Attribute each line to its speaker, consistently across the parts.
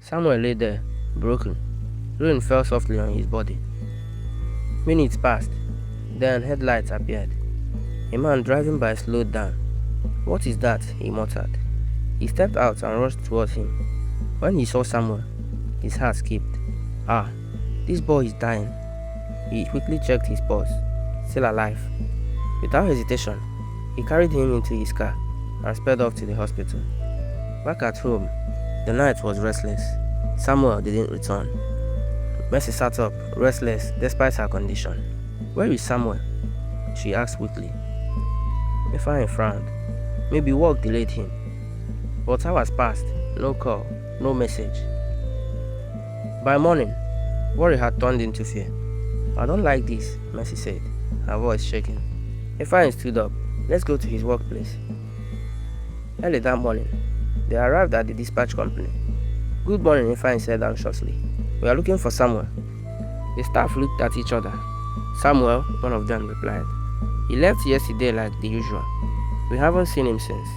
Speaker 1: Samuel lay there, broken. Rain fell softly on his body. Minutes passed, then headlights appeared. A man driving by slowed down. "What is that?" he muttered. He stepped out and rushed towards him. When he saw Samuel, his heart skipped. "Ah, this boy is dying." He quickly checked his pulse. Still alive. Without hesitation, he carried him into his car and sped off to the hospital. Back at home, the night was restless. Samuel didn't return. Mercy sat up, restless despite her condition. "Where is Samuel?" she asked quickly. Ifeanyi frowned. Maybe work delayed him. But hours passed, no call, no message. By morning, worry had turned into fear. "I don't like this," Mercy said, her voice shaking. Ifeanyi stood up. "Let's go to his workplace." Early that morning, they arrived at the dispatch company. "Good morning," Ifeanyi said anxiously. "We are looking for Samuel." The staff looked at each other. "Samuel," one of them replied. "He left yesterday like the usual. We haven't seen him since."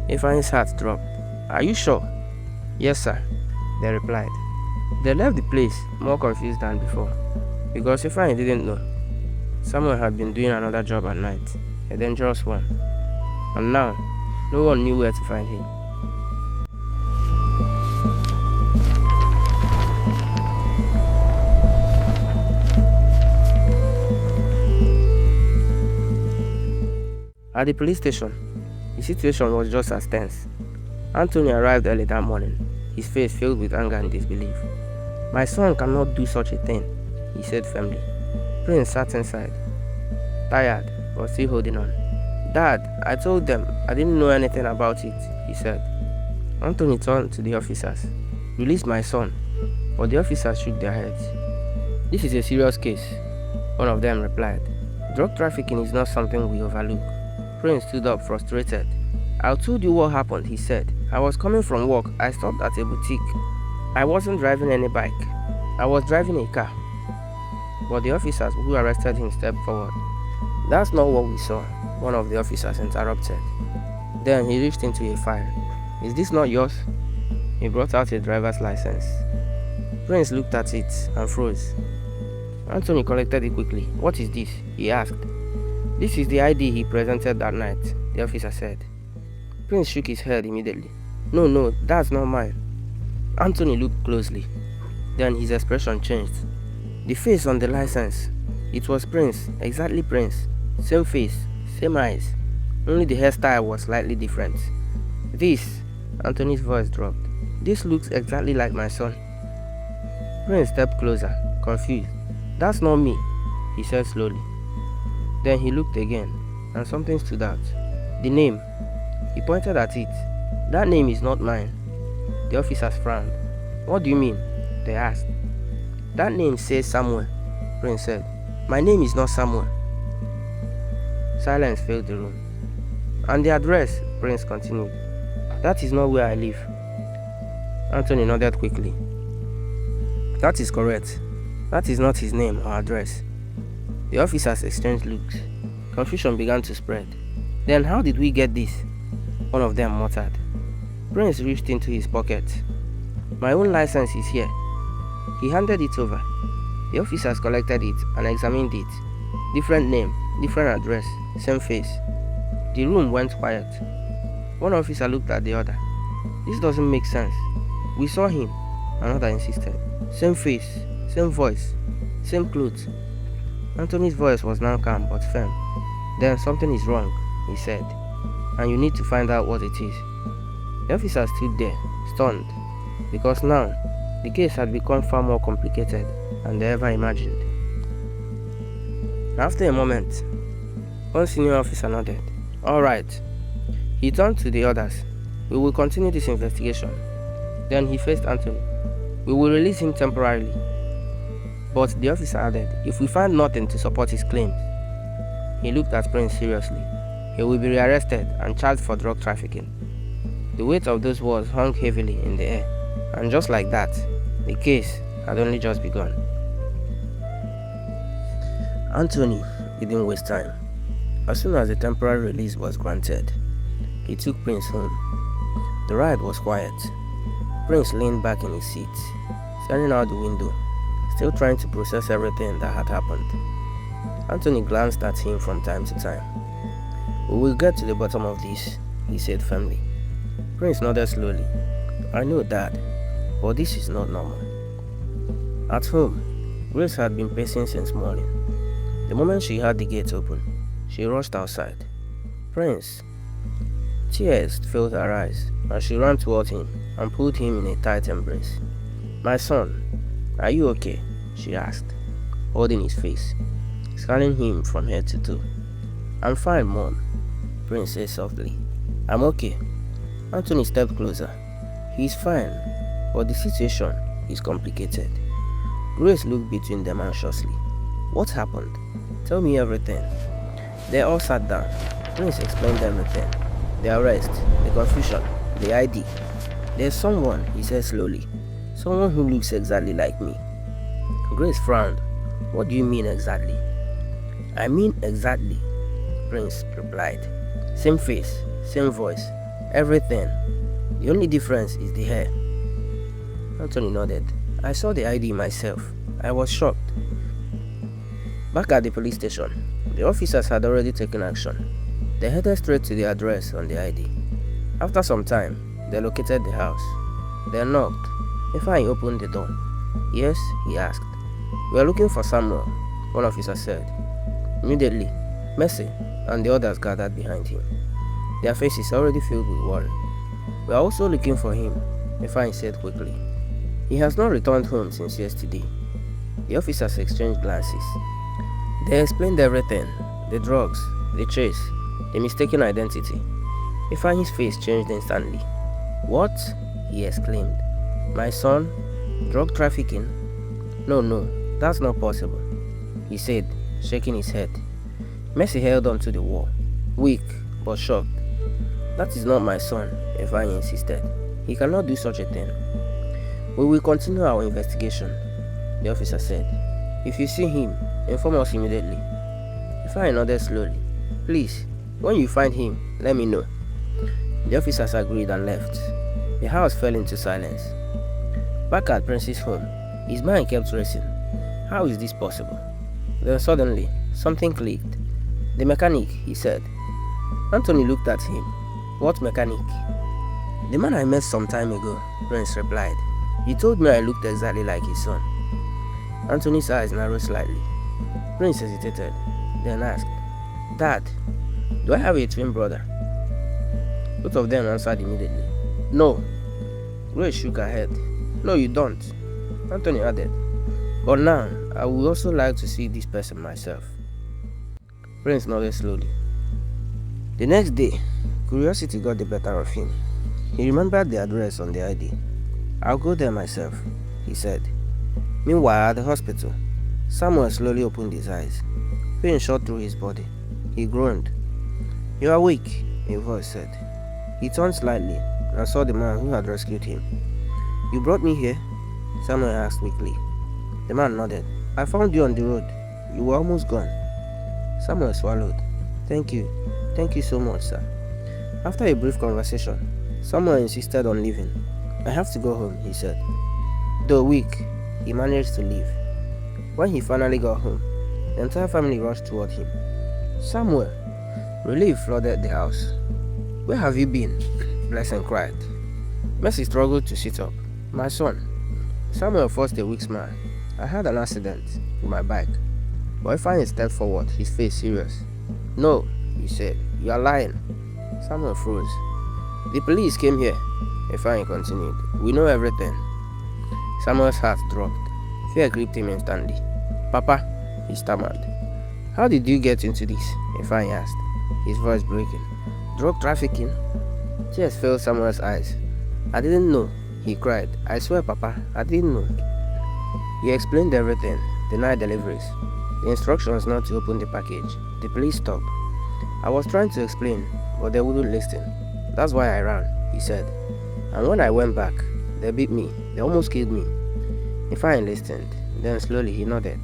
Speaker 1: Ifeanyi's heart dropped. "Are you sure?" "Yes, sir," they replied. They left the place more confused than before, because Ifeanyi didn't know. Samuel had been doing another job at night, a dangerous one, and now no one knew where to find him. At the police station, the situation was just as tense. Anthony arrived early that morning, his face filled with anger and disbelief. "My son cannot do such a thing," he said firmly. Prince sat inside, tired but still holding on. "Dad, I told them I didn't know anything about it," he said. Anthony turned to the officers. "Release my son," but the officers shook their heads. "This is a serious case," one of them replied. "Drug trafficking is not something we overlook." Prince stood up frustrated. "I told you what happened," he said. "I was coming from work. I stopped at a boutique. I wasn't driving any bike. I was driving a car." But the officers who arrested him stepped forward. "That's not what we saw," one of the officers interrupted. Then he reached into a file. "Is this not yours?" He brought out a driver's license. Prince looked at it and froze. Anthony collected it quickly. "What is this?" he asked. "This is the ID he presented that night," the officer said. Prince shook his head immediately. No, that's not mine." Anthony looked closely. Then his expression changed. The face on the license. It was Prince, exactly Prince. Same face, same eyes. Only the hairstyle was slightly different. "This," Anthony's voice dropped. "This looks exactly like my son." Prince stepped closer, confused. "That's not me," he said slowly. Then he looked again, and something stood out. The name. He pointed at it. "That name is not mine." The officers frowned. "What do you mean?" they asked. "That name says Samuel," Prince said. "My name is not Samuel." Silence filled the room. "And the address," Prince continued. "That is not where I live." Anthony nodded quickly. "That is correct. That is not his name or address." The officers exchanged looks. Confusion began to spread. "Then how did we get this?" one of them muttered. Prince reached into his pocket. "My own license is here." He handed it over. The officers collected it and examined it. Different name, different address, same face. The room went quiet. One officer looked at the other. "This doesn't make sense. We saw him," another insisted. "Same face, same voice, same clothes." Anthony's voice was now calm but firm. "Then something is wrong," he said, "and you need to find out what it is." The officer stood there, stunned, because now the case had become far more complicated than they ever imagined. After a moment, one senior officer nodded. "All right." He turned to the others. "We will continue this investigation." Then he faced Anthony. "We will release him temporarily." But the officer added, "If we find nothing to support his claims." He looked at Prince seriously. "He will be rearrested and charged for drug trafficking." The weight of those words hung heavily in the air, and just like that, the case had only just begun. Anthony didn't waste time. As soon as the temporary release was granted, he took Prince home. The ride was quiet. Prince leaned back in his seat, staring out the window, still trying to process everything that had happened. Anthony glanced at him from time to time. "We will get to the bottom of this," he said firmly. Prince nodded slowly. "I know, Dad, but this is not normal." At home, Grace had been pacing since morning. The moment she heard the gate open, she rushed outside. "Prince!" Tears filled her eyes as she ran toward him and pulled him in a tight embrace. "My son, are you okay?" she asked, holding his face, scanning him from head to toe. "I'm fine, Mom," Prince said softly. "I'm okay." Anthony stepped closer. "He's fine, but the situation is complicated." Grace looked between them anxiously. "What happened? Tell me everything." They all sat down. Prince explained everything. The arrest, the confusion, the ID. "There's someone," he said slowly. "Someone who looks exactly like me." Grace frowned. "What do you mean exactly?" "I mean exactly," Prince replied. "Same face, same voice, everything. The only difference is the hair." Anthony nodded. "I saw the ID myself. I was shocked." Back at the police station, the officers had already taken action. They headed straight to the address on the ID. After some time, they located the house. They knocked. Ifeanyi opened the door. "Yes?" he asked. "We are looking for Samuel," one officer said. Immediately, Mercy and the others gathered behind him, their faces already filled with worry. "We are also looking for him," Ifeanyi said quickly. "He has not returned home since yesterday." The officers exchanged glances. They explained everything: the drugs, the chase, the mistaken identity. Ifeanyi's face changed instantly. "What?" he exclaimed. "My son? Drug trafficking? No, that's not possible," he said, shaking his head. Mercy held on to the wall, weak but shocked. "That is not my son," Ifeanyi insisted. "He cannot do such a thing." "We will continue our investigation," the officer said. "If you see him, inform us immediately." Ifeanyi nodded slowly. "Please, when you find him, let me know." The officers agreed and left. The house fell into silence. Back at Prince's home, his mind kept racing. How is this possible? Then suddenly, something clicked. "The mechanic," he said. Anthony looked at him. "What mechanic?" "The man I met some time ago," Prince replied. "He told me I looked exactly like his son." Anthony's eyes narrowed slightly. Prince hesitated, then asked, "Dad, do I have a twin brother?" Both of them answered immediately. "No." Grace shook her head. "No, you don't," Anthony added. "But now, I would also like to see this person myself." Prince nodded slowly. The next day, curiosity got the better of him. He remembered the address on the ID. "I'll go there myself," he said. Meanwhile, at the hospital, Samuel slowly opened his eyes. Pain shot through his body. He groaned. "You are weak," a voice said. He turned slightly and saw the man who had rescued him. "You brought me here?" Samuel asked weakly. The man nodded. "I found you on the road. You were almost gone." Samuel swallowed. Thank you so much, sir." After a brief conversation, Samuel insisted on leaving. "I have to go home," he said. Though weak, he managed to leave. When he finally got home, the entire family rushed toward him. "Samuel!" Relief flooded the house. "Where have you been?" Blessing cried. Mercy struggled to sit up. "My son." Samuel forced a weak smile. "I had an accident with my bike." But Ifeanyi stepped forward, his face serious. "No," he said. "You are lying." Samuel froze. "The police came here," Ifeanyi continued. "We know everything." Samuel's heart dropped. Fear gripped him instantly. "Papa," he stammered. "How did you get into this?" Ifeanyi asked, his voice breaking. "Drug trafficking?" Tears filled Samuel's eyes. "I didn't know," he cried. "I swear, Papa, I didn't know." He explained everything: the night deliveries, the instructions not to open the package, the police stop. "I was trying to explain, but they wouldn't listen. That's why I ran," he said. "And when I went back, they beat me. They almost killed me." Ifeanyi listened. Then slowly he nodded.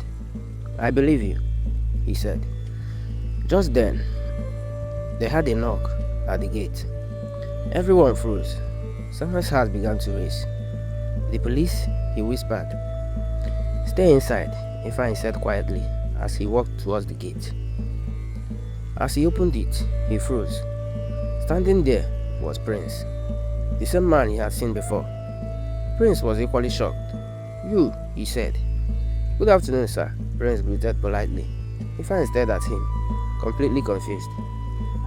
Speaker 1: "I believe you," he said. Just then, they heard a knock at the gate. Everyone froze. Samuel's heart began to race. The police? He whispered. Stay inside, Ifeanyi said quietly as he walked towards the gate. As he opened it, he froze. Standing there was Prince, the same man he had seen before. Prince was equally shocked. You, he said. Good afternoon, sir, Prince greeted politely. Ifeanyi stared at him, completely confused.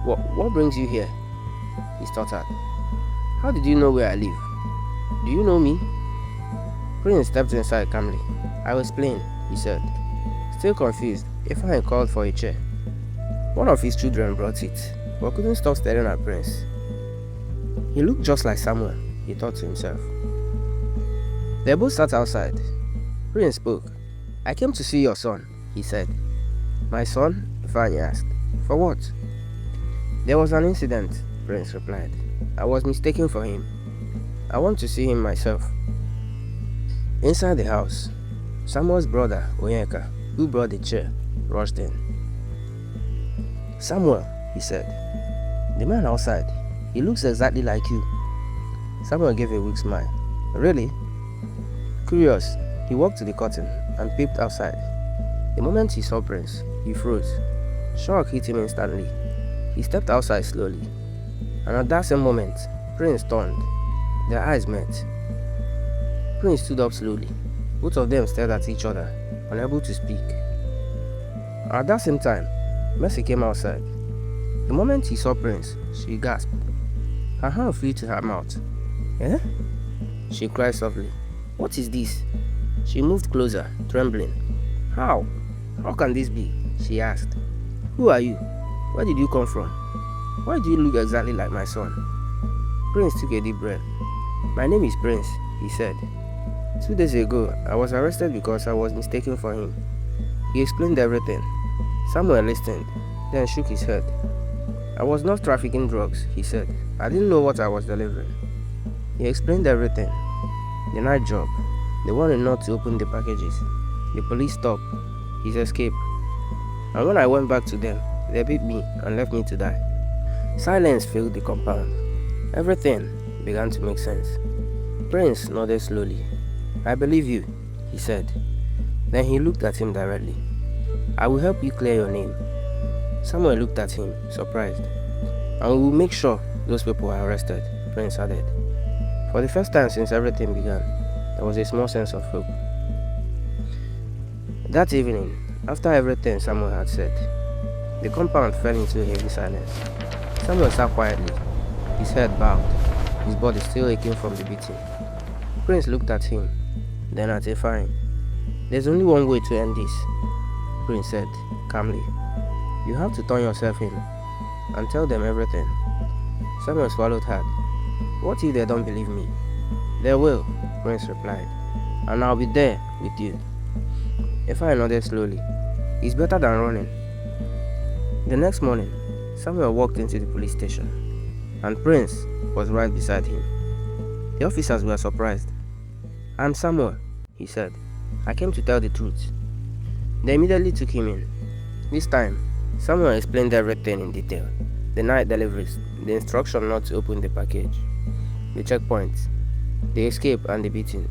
Speaker 1: What brings you here? He stuttered. How did you know where I live? Do you know me? Prince stepped inside calmly. I was playing, he said. Still confused, Ifeanyi called for a chair. One of his children brought it, but couldn't stop staring at Prince. He looked just like Samuel, he thought to himself. They both sat outside. Prince spoke. I came to see your son, he said. My son? Ifeanyi asked. For what? There was an incident, Prince replied. I was mistaken for him. I want to see him myself. Inside the house, Samuel's brother, Onyeka, who brought the chair, rushed in. Samuel, he said. The man outside, he looks exactly like you. Samuel gave a weak smile. Really? Curious, he walked to the curtain and peeped outside. The moment he saw Prince, he froze. Shock hit him instantly. He stepped outside slowly. And at that same moment, Prince turned. Their eyes met. Prince stood up slowly. Both of them stared at each other, unable to speak. At that same time, Mercy came outside. The moment he saw Prince, she gasped. Her hand flew to her mouth. Eh? She cried softly. What is this? She moved closer, trembling. How? How can this be? She asked. Who are you? Where did you come from? Why do you look exactly like my son? Prince took a deep breath. My name is Prince, he said. 2 days ago, I was arrested because I was mistaken for him. He explained everything. Samuel listened, then shook his head. I was not trafficking drugs, he said. I didn't know what I was delivering. He explained everything. The night job, they wanted not to open the packages. The police stopped, his escape. And when I went back to them, they beat me and left me to die. Silence filled the compound. Everything began to make sense. Prince nodded slowly. I believe you, he said. Then he looked at him directly. I will help you clear your name. Samuel looked at him, surprised. And we will make sure those people are arrested, Prince added. For the first time since everything began, there was a small sense of hope. That evening, after everything Samuel had said, the compound fell into a heavy silence. Samuel sat quietly, his head bowed, his body still aching from the beating. Prince looked at him, then at Ifeanyi. There's only one way to end this, Prince said, calmly. You have to turn yourself in and tell them everything. Samuel swallowed hard. What if they don't believe me? They will, Prince replied, and I'll be there with you. Ifeanyi nodded slowly. It's better than running. The next morning, Samuel walked into the police station, and Prince was right beside him. The officers were surprised. I'm Samuel, he said. I came to tell the truth. They immediately took him in. This time, Samuel explained everything in detail. The night deliveries, the instruction not to open the package, the checkpoints, the escape and the beating.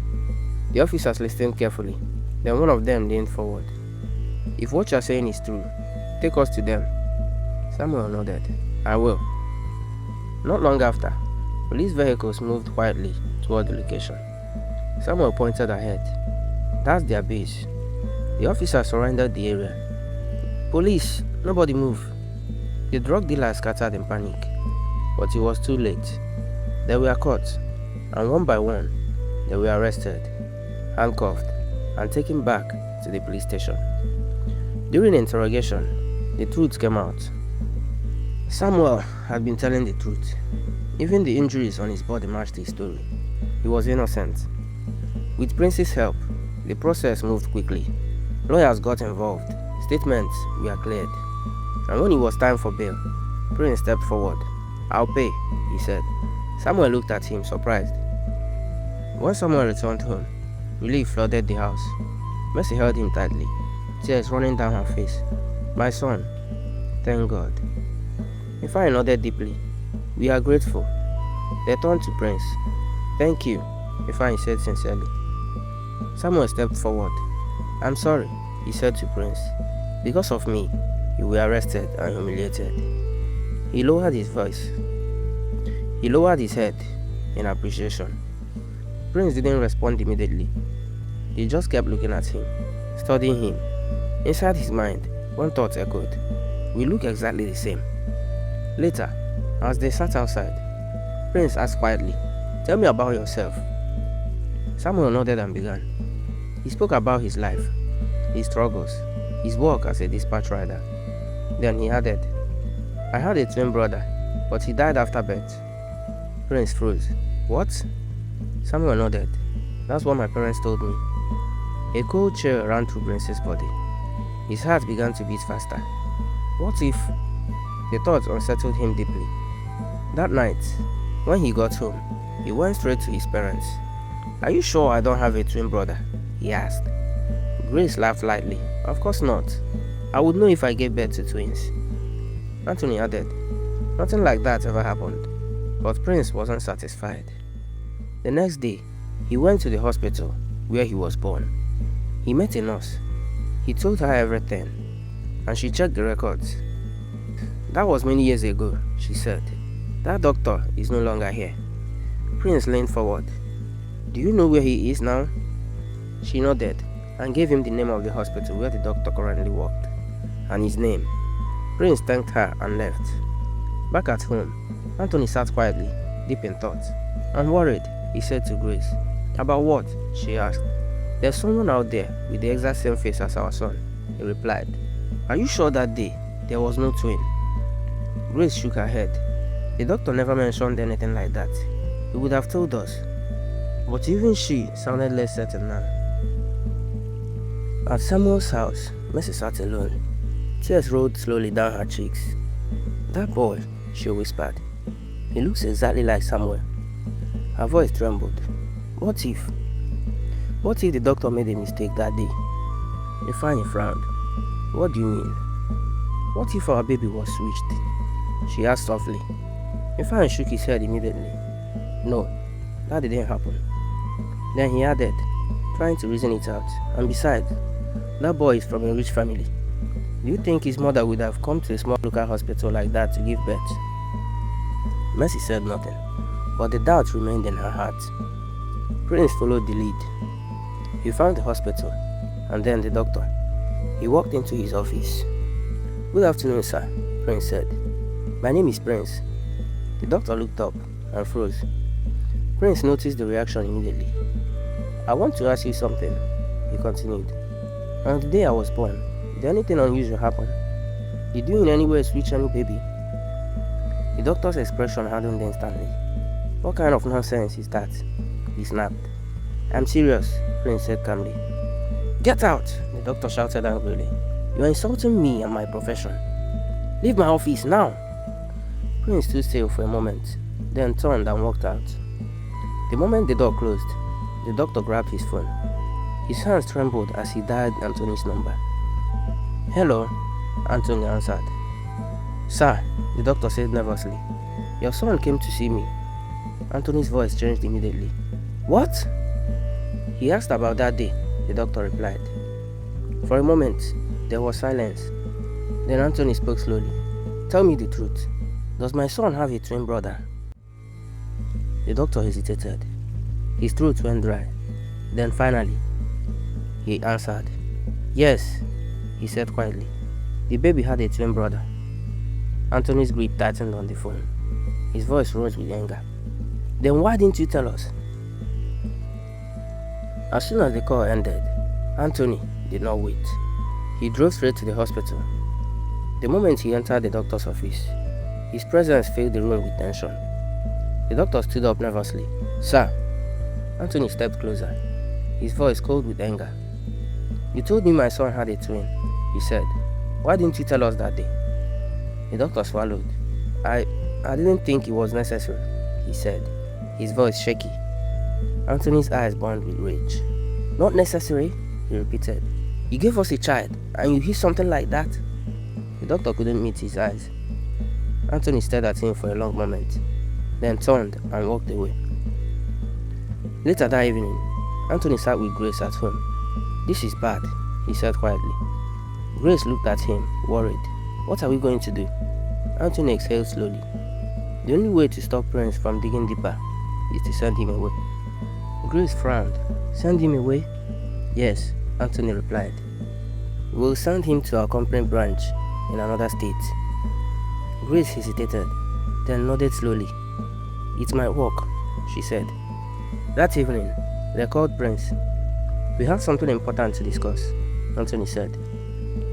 Speaker 1: The officers listened carefully. Then one of them leaned forward. If what you're saying is true, take us to them. Samuel nodded. I will. Not long after, police vehicles moved quietly toward the location. Samuel pointed ahead. That's their base. The officers surrounded the area. Police, nobody move. The drug dealer scattered in panic, but it was too late. They were caught, and one by one, they were arrested, handcuffed, and taken back to the police station. During interrogation, the truth came out. Samuel had been telling the truth. Even the injuries on his body matched his story. He was innocent. With Prince's help, the process moved quickly. Lawyers got involved. Statements were cleared. And when it was time for bail, Prince stepped forward. I'll pay, he said. Samuel looked at him, surprised. When Samuel returned home, relief flooded the house. Mercy held him tightly, tears running down her face. My son, thank God. Ifeanyi nodded deeply. We are grateful. They turned to Prince. Thank you, Ifeanyi said sincerely. Samuel stepped forward. I'm sorry, he said to Prince. Because of me, you were arrested and humiliated. He lowered his voice. He lowered his head in appreciation. Prince didn't respond immediately. He just kept looking at him, studying him. Inside his mind, one thought echoed. We look exactly the same. Later, as they sat outside, Prince asked quietly, Tell me about yourself. Samuel nodded and began. He spoke about his life, his struggles, his work as a dispatch rider. Then he added, I had a twin brother, but he died after birth. Prince froze. What? Samuel nodded. That's what my parents told me. A cold chill ran through Prince's body. His heart began to beat faster. What if? The thought unsettled him deeply. That night, when he got home, he went straight to his parents. Are you sure I don't have a twin brother? He asked. Grace laughed lightly. Of course not. I would know if I gave birth to twins. Anthony added, Nothing like that ever happened. But Prince wasn't satisfied. The next day, he went to the hospital where he was born. He met a nurse. He told her everything, and she checked the records. That was many years ago, she said. That doctor is no longer here. Prince leaned forward. Do you know where he is now? She nodded and gave him the name of the hospital where the doctor currently worked, and his name. Prince thanked her and left. Back at home, Anthony sat quietly, deep in thought. I'm worried, he said to Grace. About what? She asked. There's someone out there with the exact same face as our son, he replied. Are you sure that day there was no twin? Grace shook her head. The doctor never mentioned anything like that. He would have told us. But even she sounded less certain now. At Samuel's house, Mercy sat alone. Tears rolled slowly down her cheeks. That boy, she whispered. He looks exactly like Samuel. Her voice trembled. What if? What if the doctor made a mistake that day? Ifeanyi frowned. What do you mean? What if our baby was switched? She asked softly. Ifeanyi shook his head immediately. No, that didn't happen. Then he added, trying to reason it out. And besides, that boy is from a rich family. Do you think his mother would have come to a small local hospital like that to give birth? Mercy said nothing, but the doubt remained in her heart. Prince followed the lead. He found the hospital, and then the doctor. He walked into his office. Good afternoon, sir, Prince said. My name is Prince. The doctor looked up and froze. Prince noticed the reaction immediately. I want to ask you something, he continued. On the day I was born, did anything unusual happen? Did you in any way switch any baby? The doctor's expression hardened instantly. What kind of nonsense is that? He snapped. I'm serious, Prince said calmly. Get out, the doctor shouted angrily. You are insulting me and my profession. Leave my office now. Prince stood still for a moment, then turned and walked out. The moment the door closed, the doctor grabbed his phone. His hands trembled as he dialed Anthony's number. Hello, Anthony answered. Sir, the doctor said nervously. Your son came to see me. Anthony's voice changed immediately. What? He asked about that day, the doctor replied. For a moment, there was silence. Then Anthony spoke slowly. Tell me the truth. Does my son have a twin brother? The doctor hesitated. His throat went dry. Then finally, he answered. Yes, he said quietly. The baby had a twin brother. Anthony's grip tightened on the phone. His voice rose with anger. Then why didn't you tell us? As soon as the call ended, Anthony did not wait. He drove straight to the hospital. The moment he entered the doctor's office, his presence filled the room with tension. The doctor stood up nervously. Sir. Anthony stepped closer, his voice cold with anger. You told me my son had a twin, he said. Why didn't you tell us that day? The doctor swallowed. I didn't think it was necessary, he said, his voice shaky. Anthony's eyes burned with rage. Not necessary, he repeated. You gave us a child, and you hear something like that? The doctor couldn't meet his eyes. Anthony stared at him for a long moment, then turned and walked away. Later that evening, Anthony sat with Grace at home. "This is bad," he said quietly. Grace looked at him, worried. "What are we going to do?" Anthony exhaled slowly. "The only way to stop Prince from digging deeper is to send him away." Grace frowned. "Send him away?" "Yes," Anthony replied. "We'll send him to our company branch in another state." Grace hesitated, then nodded slowly. "It might work," she said. That evening, they called Prince. "We have something important to discuss," Anthony said.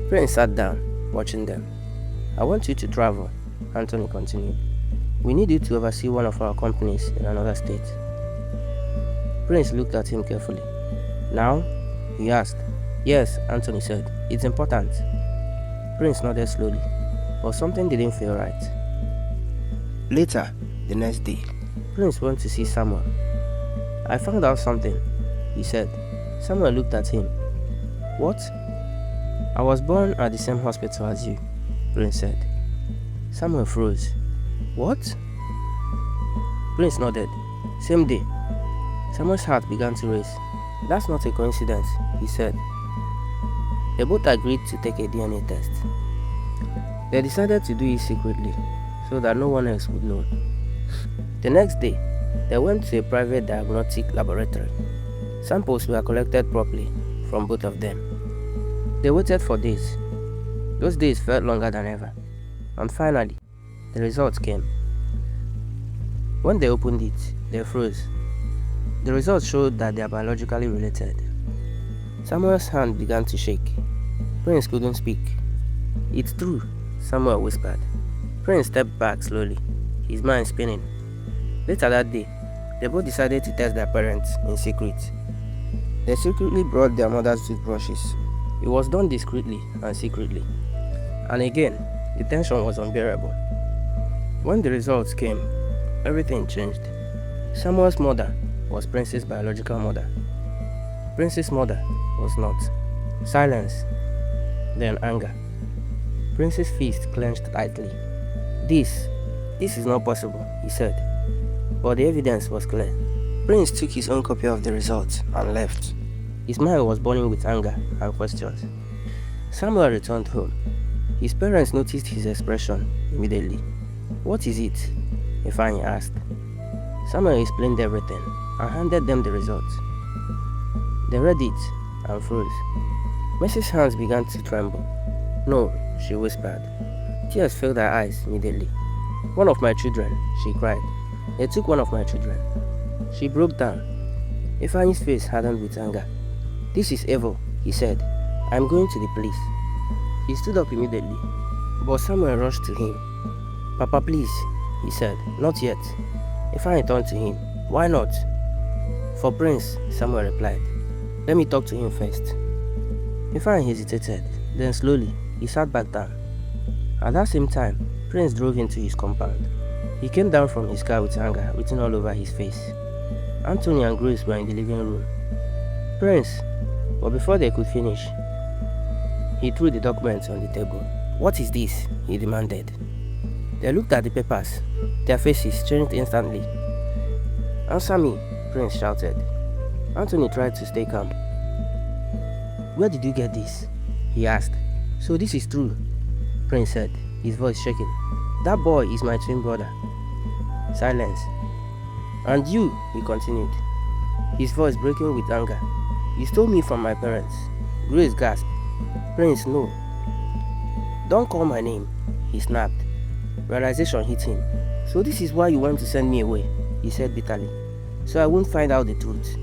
Speaker 1: Prince sat down, watching them. "I want you to travel," Anthony continued. "We need you to oversee one of our companies in another state." Prince looked at him carefully. "Now?" he asked. "Yes," Anthony said. "It's important." Prince nodded slowly, but something didn't feel right. Later, the next day, Prince went to see Samuel. "I found out something," he said. Samuel looked at him. "What?" "I was born at the same hospital as you," Prince said. Samuel froze. "What?" Prince nodded. "Same day." Samuel's heart began to race. "That's not a coincidence," he said. They both agreed to take a DNA test. They decided to do it secretly, so that no one else would know. The next day, they went to a private diagnostic laboratory. Samples were collected properly from both of them. They waited for days. Those days felt longer than ever. And finally, the results came. When they opened it, they froze. The results showed that they are biologically related. Samuel's hand began to shake. Prince couldn't speak. "It's true," Samuel whispered. Prince stepped back slowly, his mind spinning. Later that day, they both decided to test their parents in secret. They secretly brought their mother's toothbrushes. It was done discreetly and secretly. And again, the tension was unbearable. When the results came, everything changed. Samuel's mother was Prince's biological mother. Prince's mother was not. Silence, then anger. Prince's fist clenched tightly. This is not possible," he said. But the evidence was clear. Prince took his own copy of the results and left. His mind was burning with anger and questions. Samuel returned home. His parents noticed his expression immediately. "What is it?" Ifeanyi asked. Samuel explained everything and handed them the results. They read it and froze. Mercy's hands began to tremble. "No," she whispered. Tears filled her eyes immediately. "One of my children," she cried. "They took one of my children." She broke down. Ifeanyi's face hardened with anger. "This is evil," he said. "I'm going to the police." He stood up immediately, but Samuel rushed to him. "Papa, please," he said. "Not yet." Ifeanyi turned to him. "Why not?" "For Prince," Samuel replied. "Let me talk to him first." Ifeanyi hesitated. Then slowly, he sat back down. At that same time, Prince drove into his compound. He came down from his car with anger written all over his face. Anthony and Grace were in the living room. "Prince," but before they could finish, he threw the documents on the table. "What is this?" he demanded. They looked at the papers. Their faces changed instantly. "Answer me," Prince shouted. Anthony tried to stay calm. "Where did you get this?" he asked. "So this is true," Prince said, his voice shaking. "That boy is my twin brother." Silence. "And you," he continued, his voice breaking with anger. "You stole me from my parents." Grace gasped. "Prince, no." "Don't call my name," he snapped. Realization hit him. "So this is why you want to send me away," he said bitterly. "So I won't find out the truth."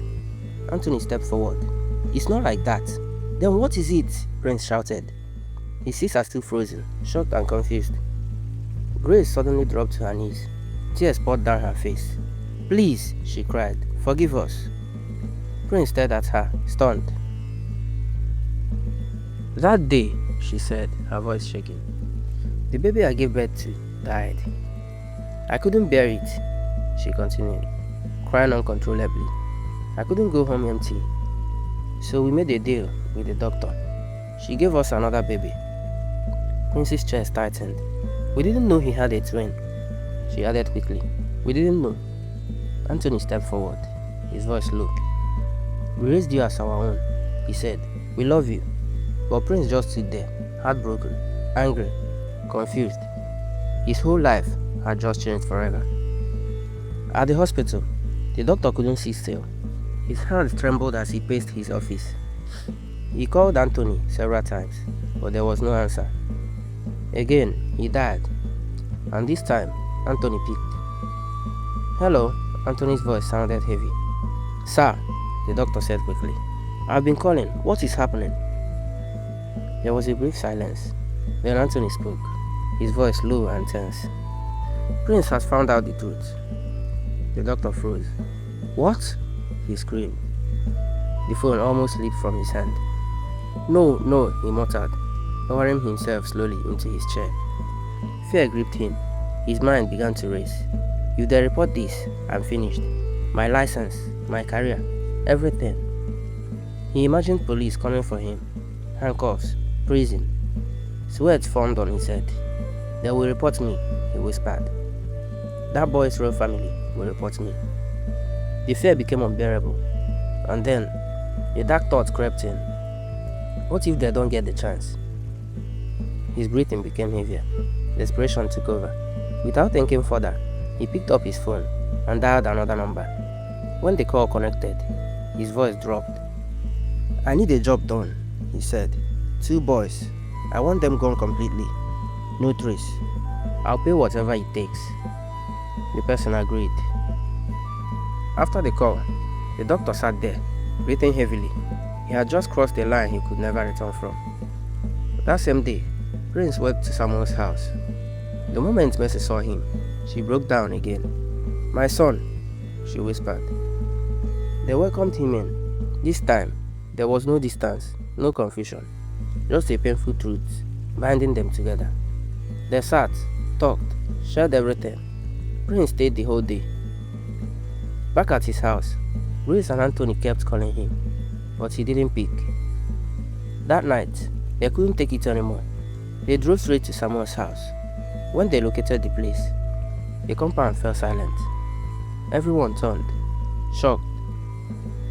Speaker 1: Anthony stepped forward. "It's not like that." "Then what is it?" Prince shouted. His eyes are still frozen, shocked and confused. Grace suddenly dropped to her knees. Tears poured down her face. "Please," she cried, "forgive us." Prince stared at her, stunned. "That day," she said, her voice shaking, "the baby I gave birth to died. I couldn't bear it," she continued, crying uncontrollably. "I couldn't go home empty. So we made a deal with the doctor. She gave us another baby." Prince's chest tightened. "We didn't know he had a twin," she added quickly. "We didn't know." Anthony stepped forward. his voice low. "We raised you as our own," he said. "We love you." But Prince just stood there, heartbroken, angry, confused. His whole life had just changed forever. At the hospital, the doctor couldn't sit still. His hands trembled as he paced his office. He called Anthony several times, but there was no answer. Again, he died, and this time, Anthony picked. "Hello," Anthony's voice sounded heavy. "Sir," the doctor said quickly. "I've been calling. What is happening?" There was a brief silence. Then Anthony spoke, his voice low and tense. "Prince has found out the truth." The doctor froze. "What?" he screamed. The phone almost slipped from his hand. No, he muttered, lowering himself slowly into his chair. Fear gripped him. His mind began to race. "If they report this, I'm finished. My license, my career, everything." He imagined police coming for him, handcuffs, prison. Sweat formed on his head. "They will report me," he whispered. "That boy's real family will report me." The fear became unbearable, and then a dark thought crept in. What if they don't get the chance? His breathing became heavier. Desperation took over. Without thinking further, he picked up his phone and dialed another number. When the call connected, his voice dropped. "I need a job done," he said. "2 boys. I want them gone completely. No trace. I'll pay whatever it takes." The person agreed. After the call, the doctor sat there, breathing heavily. He had just crossed a line he could never return from. That same day, Prince went to Samuel's house. The moment Mercy saw him, she broke down again. "My son," she whispered. They welcomed him in. This time, there was no distance, no confusion, just a painful truth binding them together. They sat, talked, shared everything. Prince stayed the whole day. Back at his house, Grace and Anthony kept calling him, but he didn't pick. That night, they couldn't take it anymore. They drove straight to Samuel's house. When they located the place, the compound fell silent. Everyone turned, shocked.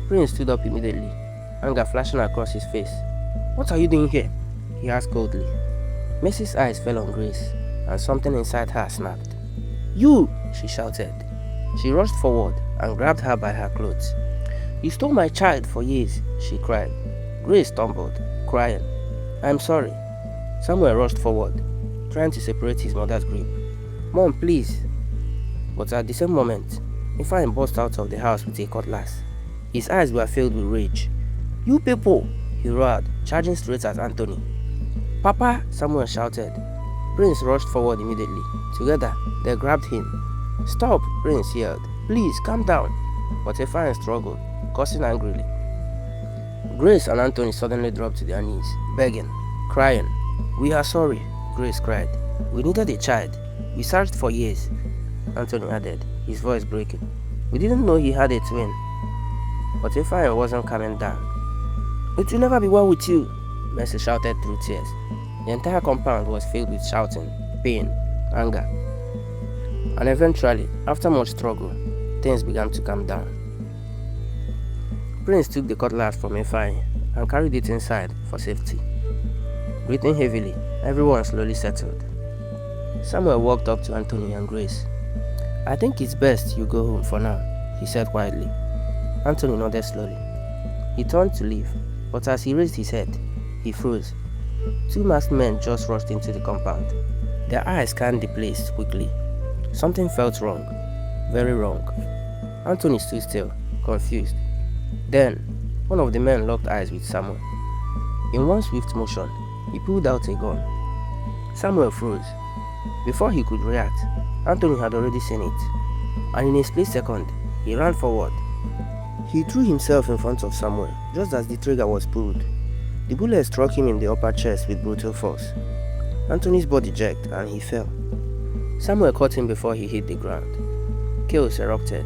Speaker 1: Prince stood up immediately, anger flashing across his face. "What are you doing here?" he asked coldly. Mercy's eyes fell on Grace, and something inside her snapped. "You!" she shouted. She rushed forward and grabbed her by her clothes. "You stole my child for years," she cried. Grace stumbled, crying. "I'm sorry." Samuel rushed forward, trying to separate his mother's grip. "Mom, please." But at the same moment, Ifeanyi burst out of the house with a cutlass. His eyes were filled with rage. "You people!" he roared, charging straight at Anthony. "Papa!" Samuel shouted. Prince rushed forward immediately. Together, they grabbed him. "Stop!" Prince yelled. "Please, calm down." But Ifeanyi struggled, cursing angrily. Grace and Anthony suddenly dropped to their knees, begging, crying. "We are sorry," Grace cried. "We needed a child. We searched for years," Anthony added, his voice breaking. "We didn't know he had a twin." But Ifeanyi wasn't calming down. "It will never be well with you," Mercy shouted through tears. The entire compound was filled with shouting, pain, anger. And eventually, after much struggle, things began to calm down. Prince took the cutlass from Ifeanyi and carried it inside for safety. Breathing heavily, everyone slowly settled. Samuel walked up to Anthony and Grace. "I think it's best you go home for now," he said quietly. Anthony nodded slowly. He turned to leave, but as he raised his head, he froze. 2 masked men just rushed into the compound. Their eyes scanned the place quickly. Something felt wrong, very wrong. Anthony stood still, confused. Then, one of the men locked eyes with Samuel. In one swift motion, he pulled out a gun. Samuel froze. Before he could react, Anthony had already seen it, and in a split second, he ran forward. He threw himself in front of Samuel just as the trigger was pulled. The bullet struck him in the upper chest with brutal force. Anthony's body jerked and he fell. Samuel caught him before he hit the ground. Chaos erupted.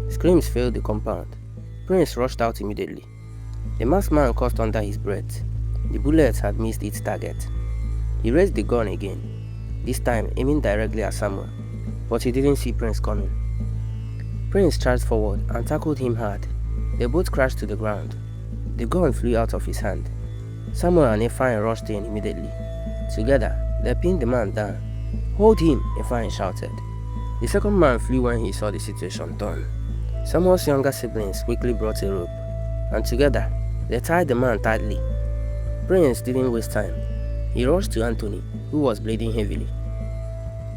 Speaker 1: Screams filled the compound. Prince rushed out immediately. The masked man cursed under his breath. The bullet had missed its target. He raised the gun again, this time aiming directly at Samuel, but he didn't see Prince coming. Prince charged forward and tackled him hard. They both crashed to the ground. The gun flew out of his hand. Samuel and Efrain rushed in immediately. Together, they pinned the man down. "Hold him," Efrain shouted. The second man flew when he saw the situation turn. Samuel's younger siblings quickly brought a rope, and together, they tied the man tightly. Prince didn't waste time. He rushed to Anthony, who was bleeding heavily.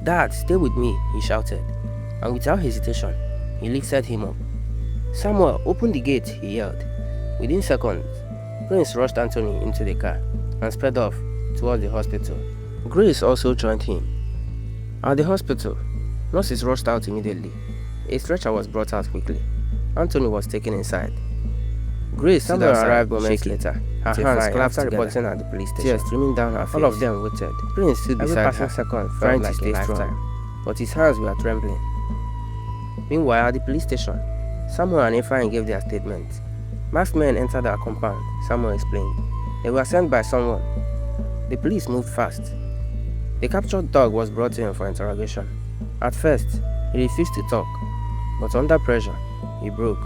Speaker 1: "Dad, stay with me," he shouted, and without hesitation, he lifted him up. "Samuel, open the gate," he yelled. Within seconds, Prince rushed Anthony into the car and sped off towards the hospital. Grace also joined him. At the hospital, nurses rushed out immediately. A stretcher was brought out quickly. Anthony was taken inside. Grace Samuel arrived moments later. Her hands clasped after reporting at the police station. Tears streaming down her face. All of them waited. Prince stood beside her, trying to stay strong, but his hands were trembling. Meanwhile, at the police station, Samuel and Efrain gave their statements. Masked men entered our compound, Samuel explained. They were sent by someone. The police moved fast. The captured dog was brought in for interrogation. At first, he refused to talk, but under pressure, he broke.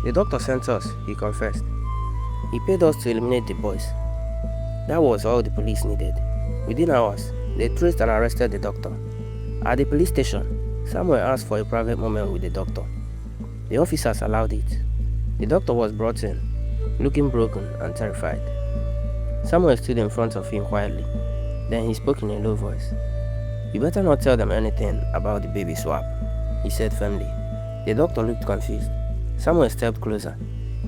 Speaker 1: "The doctor sent us," he confessed. "He paid us to eliminate the boys." That was all the police needed. Within hours, they traced and arrested the doctor. At the police station, Samuel asked for a private moment with the doctor. The officers allowed it. The doctor was brought in, looking broken and terrified. Samuel stood in front of him quietly. Then he spoke in a low voice. "You better not tell them anything about the baby swap," he said firmly. The doctor looked confused. Samuel stepped closer.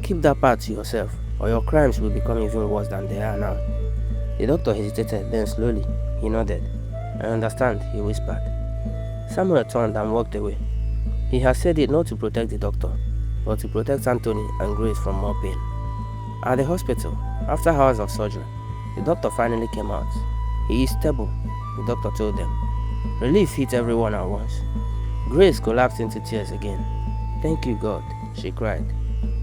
Speaker 1: "Keep that part to yourself, or your crimes will become even worse than they are now." The doctor hesitated, then slowly, he nodded. "I understand," he whispered. Samuel turned and walked away. He had said it not to protect the doctor, but to protect Anthony and Grace from more pain. At the hospital, after hours of surgery, the doctor finally came out. "He is stable," the doctor told them. Relief hit everyone at once. Grace collapsed into tears again. "Thank you, God," she cried.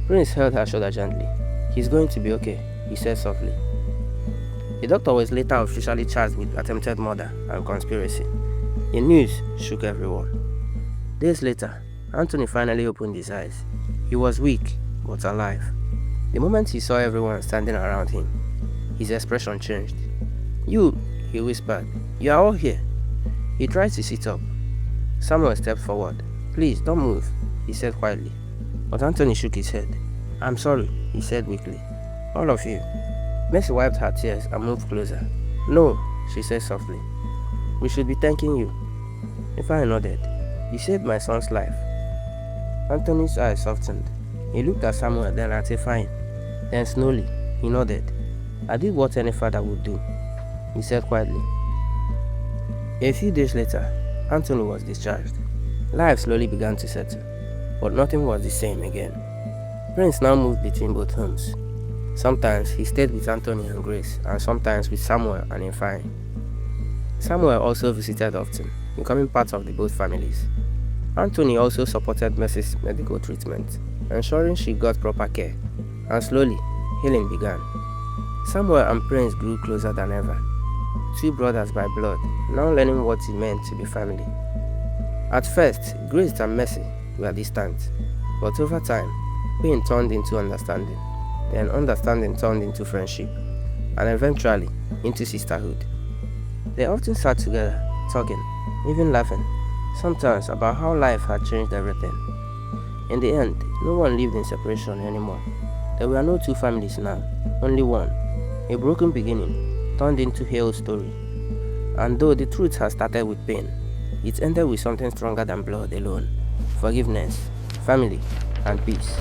Speaker 1: Prince held her shoulder gently. "He's going to be okay," he said softly. The doctor was later officially charged with attempted murder and conspiracy. The news shook everyone. Days later, Anthony finally opened his eyes. He was weak, but alive. The moment he saw everyone standing around him, his expression changed. "You," he whispered, "you are all here." He tried to sit up. Samuel stepped forward. "Please, don't move," he said quietly. But Anthony shook his head. "I'm sorry," he said weakly. "All of you." Mercy wiped her tears and moved closer. "No," she said softly. "We should be thanking you." Efrain nodded. "You saved my son's life." Anthony's eyes softened. He looked at Samuel, then at Efrain. Then slowly, he nodded. "I did what any father would do," he said quietly. A few days later, Anthony was discharged. Life slowly began to settle, but nothing was the same again. Prince now moved between both homes. Sometimes he stayed with Anthony and Grace, and sometimes with Samuel and Efrain. Samuel also visited often, becoming part of the both families. Anthony also supported Mercy's medical treatment, ensuring she got proper care, and slowly, healing began. Samuel and Prince grew closer than ever. Two brothers by blood, now learning what it meant to be family. At first, Grace and Mercy were distant, but over time, pain turned into understanding, then understanding turned into friendship, and eventually into sisterhood. They often sat together, talking, even laughing, sometimes about how life had changed everything. In the end, no one lived in separation anymore. There were no two families now, only one. A broken beginning turned into a whole story. And though the truth had started with pain, it ended with something stronger than blood alone: forgiveness, family, and peace.